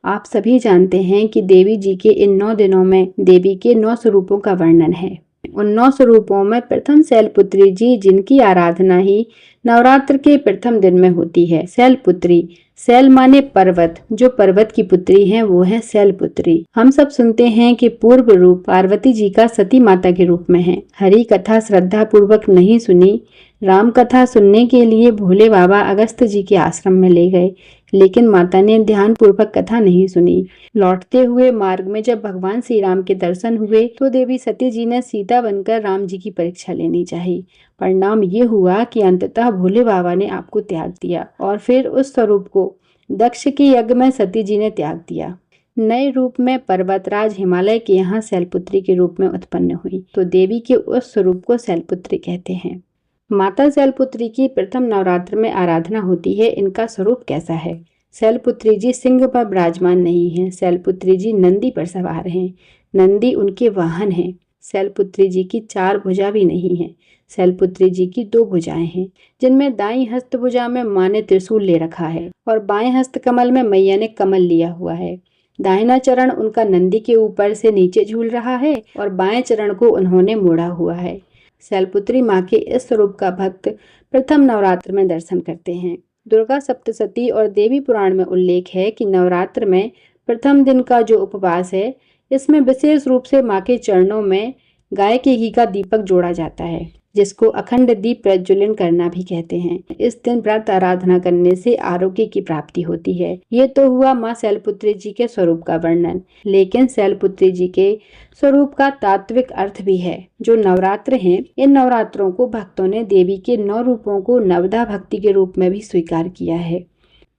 आप सभी जानते हैं कि देवी जी के इन 9 दिनों में देवी के 9 स्वरूपों का वर्णन है। उन 9 स्वरूपों में प्रथम शैलपुत्री जी, जिनकी आराधना ही नवरात्र के प्रथम दिन में होती है। शैलपुत्री, शैल माने पर्वत, जो पर्वत की पुत्री हैं वो है शैलपुत्री। हम सब सुनते हैं कि पूर्व रूप पार्वती जी का सती माता के रूप में है। हरि कथा श्रद्धा पूर्वक नहीं सुनी। राम कथा सुनने के लिए भोले बाबा अगस्त जी के आश्रम में ले गए, लेकिन माता ने ध्यान पूर्वक कथा नहीं सुनी। लौटते हुए मार्ग में जब भगवान श्री राम के दर्शन हुए तो देवी सती जी ने सीता बनकर राम जी की परीक्षा लेनी चाहिए। परिणाम ये हुआ कि अंततः भोले बाबा ने आपको त्याग दिया और फिर उस स्वरूप को दक्ष के यज्ञ में सती जी ने त्याग दिया। नए रूप में पर्वतराज हिमालय के यहाँ शैलपुत्री के रूप में उत्पन्न हुई, तो देवी के उस स्वरूप को शैलपुत्री कहते हैं। माता शैलपुत्री की प्रथम नवरात्र में आराधना होती है। इनका स्वरूप कैसा है? शैलपुत्री जी सिंह पर विराजमान नहीं है। शैलपुत्री जी नंदी पर सवार हैं। नंदी उनके वाहन हैं। शैलपुत्री जी की 4 भुजा भी नहीं है। शैलपुत्री जी की 2 भुजाएं हैं, जिनमें दाईं हस्त भुजा में मां ने त्रिशूल ले रखा है और बाएं हस्त कमल में मैया ने कमल लिया हुआ है। दाहिना चरण उनका नंदी के ऊपर से नीचे झूल रहा है और बाएं चरण को उन्होंने मोड़ा हुआ है। शैलपुत्री माँ के इस स्वरूप का भक्त प्रथम नवरात्र में दर्शन करते हैं। दुर्गा सप्तशती और देवी पुराण में उल्लेख है कि नवरात्र में प्रथम दिन का जो उपवास है, इसमें विशेष रूप से माँ के चरणों में गाय के घी का दीपक जोड़ा जाता है, जिसको अखंड दीप प्रज्वलन करना भी कहते हैं। इस दिन व्रत आराधना करने से आरोग्य की प्राप्ति होती है। ये तो हुआ माँ शैलपुत्री जी के स्वरूप का वर्णन, लेकिन शैलपुत्री जी के स्वरूप का तात्विक अर्थ भी है। जो नवरात्र हैं, इन नवरात्रों को भक्तों ने देवी के 9 रूपों को नवदा भक्ति के रूप में भी स्वीकार किया है।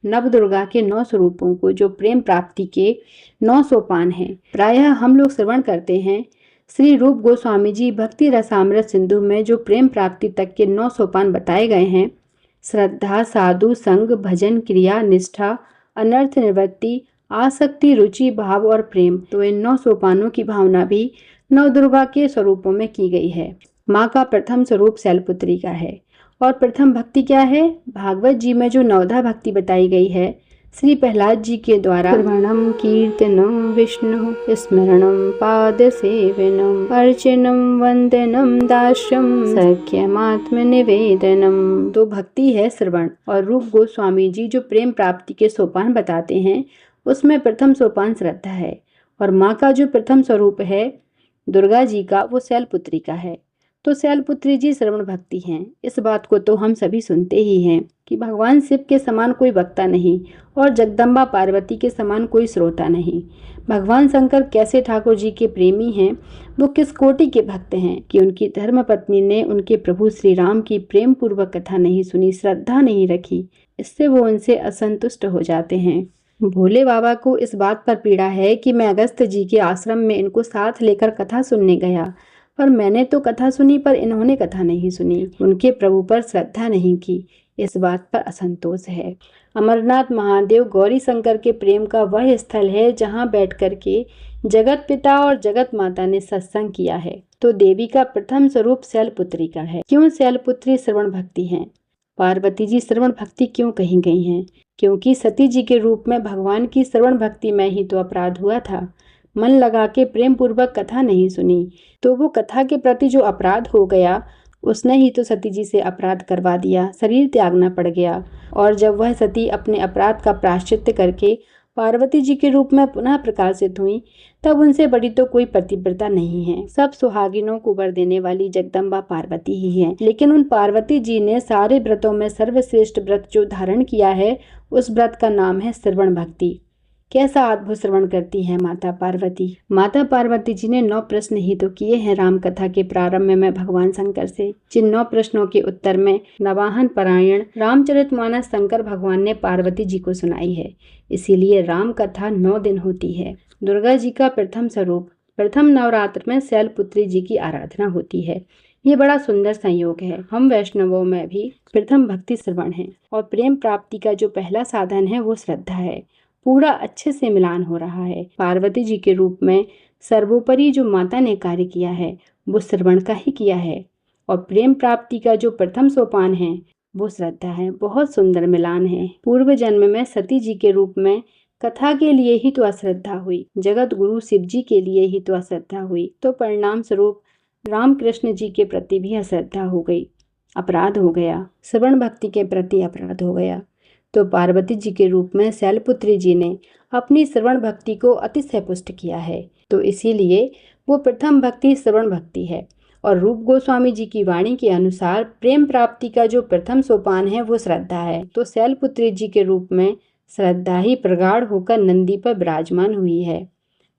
नव दुर्गा के 9 स्वरूपों को, जो प्रेम प्राप्ति के 9 सोपान हैं, प्रायः हम लोग श्रवण करते हैं। श्री रूप गोस्वामी जी भक्ति रसामृत सिंधु में जो प्रेम प्राप्ति तक के 9 सोपान बताए गए हैं, श्रद्धा, साधु संग, भजन, क्रिया, निष्ठा, अनर्थ निवृत्ति, आसक्ति, रुचि, भाव और प्रेम, तो इन 9 सोपानों की भावना भी नव दुर्गा के स्वरूपों में की गई है। माँ का प्रथम स्वरूप शैलपुत्री का है। और प्रथम भक्ति क्या है? भागवत जी में जो नवधा भक्ति बताई गई है, श्री प्रहलाद जी के द्वारा श्रवणम कीर्तनम विष्णु स्मरणम पाद सेवनम अर्चनम वंदनम दास्यम सख्यमात्म निवेदनम, तो भक्ति है श्रवण। और रूप गोस्वामी जी जो प्रेम प्राप्ति के सोपान बताते हैं, उसमें प्रथम सोपान श्रद्धा है। और माँ का जो प्रथम स्वरूप है दुर्गा जी का, वो शैलपुत्री का है। तो शैलपुत्री जी श्रवण भक्ति हैं। इस बात को तो हम सभी सुनते ही हैं कि भगवान शिव के समान कोई वक्ता नहीं और जगदम्बा पार्वती के समान कोई श्रोता नहीं। भगवान शंकर कैसे ठाकुर जी के प्रेमी हैं, वो किस कोटि के भक्त हैं कि उनकी धर्म पत्नी ने उनके प्रभु श्री राम की प्रेम पूर्वक कथा नहीं सुनी, श्रद्धा नहीं रखी, इससे वो उनसे असंतुष्ट हो जाते हैं। भोले बाबा को इस बात पर पीड़ा है कि मैं अगस्त जी के आश्रम में इनको साथ लेकर कथा सुनने गया, पर मैंने तो कथा सुनी पर इन्होंने कथा नहीं सुनी, उनके प्रभु पर श्रद्धा नहीं की। इस बात पर असंतोष है। अमरनाथ महादेव गौरी शंकर के प्रेम का वह स्थल है जहाँ बैठ कर के जगत पिता और जगत माता ने सत्संग किया है। तो देवी का प्रथम स्वरूप शैलपुत्री का है। क्यों शैलपुत्री श्रवण भक्ति है? पार्वती जी श्रवण भक्ति क्यों कही गई हैं? क्योंकि सती जी के रूप में भगवान की श्रवण भक्ति में ही तो अपराध हुआ था। मन लगा के प्रेम पूर्वक कथा नहीं सुनी, तो वो कथा के प्रति जो अपराध हो गया, उसने ही तो सती जी से अपराध करवा दिया, शरीर त्यागना पड़ गया। और जब वह सती अपने अपराध का प्रायश्चित्त करके पार्वती जी के रूप में पुनः प्रकाशित हुई, तब उनसे बड़ी तो कोई पतिव्रता नहीं है। सब सुहागिनों को वर देने वाली जगदम्बा पार्वती ही है। लेकिन उन पार्वती जी ने सारे व्रतों में सर्वश्रेष्ठ व्रत जो धारण किया है, उस व्रत का नाम है श्रवण भक्ति। कैसा अद्भुत श्रवण करती है माता पार्वती। माता पार्वती जी ने 9 प्रश्न ही तो किए हैं राम कथा के प्रारंभ में भगवान शंकर से, जिन 9 प्रश्नों के उत्तर में नवाहन परायण रामचरितमानस शंकर भगवान ने पार्वती जी को सुनाई है। इसीलिए राम कथा 9 दिन होती है। दुर्गा जी का प्रथम स्वरूप प्रथम नवरात्र में शैलपुत्री जी की आराधना होती है। ये बड़ा सुंदर संयोग है। हम वैष्णवों में भी प्रथम भक्ति श्रवण है और प्रेम प्राप्ति का जो पहला साधन है वो श्रद्धा है। पूरा अच्छे से मिलान हो रहा है। पार्वती जी के रूप में सर्वोपरि जो माता ने कार्य किया है वो श्रवण का ही किया है। और प्रेम प्राप्ति का जो प्रथम सोपान है वो श्रद्धा है। बहुत सुंदर मिलान है। पूर्व जन्म में सती जी के रूप में कथा के लिए ही तो अश्रद्धा हुई, जगत गुरु शिव जी के लिए ही तो अश्रद्धा हुई, तो परिणाम स्वरूप रामकृष्ण जी के प्रति भी अश्रद्धा हो गई, अपराध हो गया, श्रवण भक्ति के प्रति अपराध हो गया। तो पार्वती जी के रूप में शैलपुत्री जी ने अपनी श्रवण भक्ति को अतिशय पुष्ट किया है, तो इसीलिए वो प्रथम भक्ति श्रवण भक्ति है। और रूप गोस्वामी जी की वाणी के अनुसार प्रेम प्राप्ति का जो प्रथम सोपान है वो श्रद्धा है। तो शैलपुत्री जी के रूप में श्रद्धा ही प्रगाढ़ होकर नंदी पर विराजमान हुई है।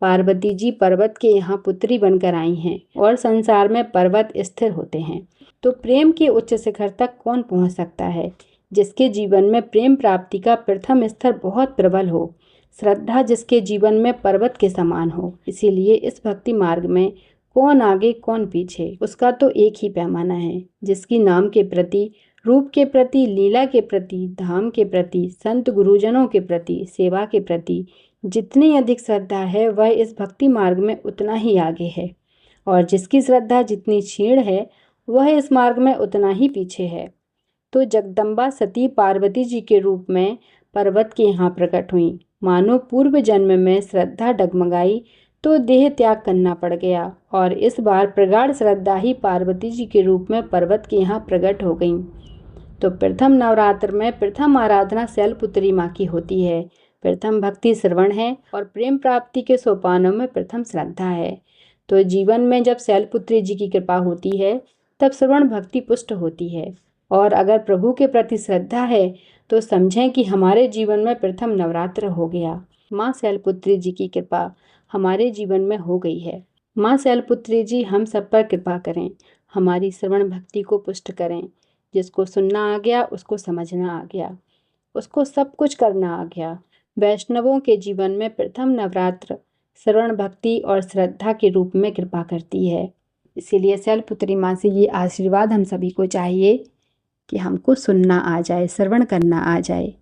पार्वती जी पर्वत के यहाँ पुत्री बनकर आई हैं और संसार में पर्वत स्थिर होते हैं। तो प्रेम के उच्च शिखर तक कौन पहुँच सकता है? जिसके जीवन में प्रेम प्राप्ति का प्रथम स्तर बहुत प्रबल हो, श्रद्धा जिसके जीवन में पर्वत के समान हो। इसीलिए इस भक्ति मार्ग में कौन आगे कौन पीछे, उसका तो एक ही पैमाना है। जिसकी नाम के प्रति, रूप के प्रति, लीला के प्रति, धाम के प्रति, संत गुरुजनों के प्रति, सेवा के प्रति जितनी अधिक श्रद्धा है वह इस भक्ति मार्ग में उतना ही आगे है, और जिसकी श्रद्धा जितनी क्षीण है वह इस मार्ग में उतना ही पीछे है। तो जगदम्बा सती पार्वती जी के रूप में पर्वत के यहाँ प्रकट हुई। मानो पूर्व जन्म में श्रद्धा डगमगाई तो देह त्याग करना पड़ गया, और इस बार प्रगाढ़ श्रद्धा ही पार्वती जी के रूप में पर्वत के यहाँ प्रकट हो गई। तो प्रथम नवरात्र में प्रथम आराधना शैलपुत्री माँ की होती है। प्रथम भक्ति श्रवण है और प्रेम प्राप्ति के सोपानों में प्रथम श्रद्धा है। तो जीवन में जब शैलपुत्री जी की कृपा होती है तब श्रवण भक्ति पुष्ट होती है, और अगर प्रभु के प्रति श्रद्धा है तो समझें कि हमारे जीवन में प्रथम नवरात्र हो गया। माँ शैलपुत्री जी की कृपा हमारे जीवन में हो गई है। माँ शैलपुत्री जी हम सब पर कृपा करें, हमारी श्रवण भक्ति को पुष्ट करें। जिसको सुनना आ गया उसको समझना आ गया, उसको सब कुछ करना आ गया। वैष्णवों के जीवन में प्रथम नवरात्र श्रवण भक्ति और श्रद्धा के रूप में कृपा करती है। इसीलिए शैलपुत्री माँ से ये आशीर्वाद हम सभी को चाहिए कि हमको सुनना आ जाए, श्रवण करना आ जाए।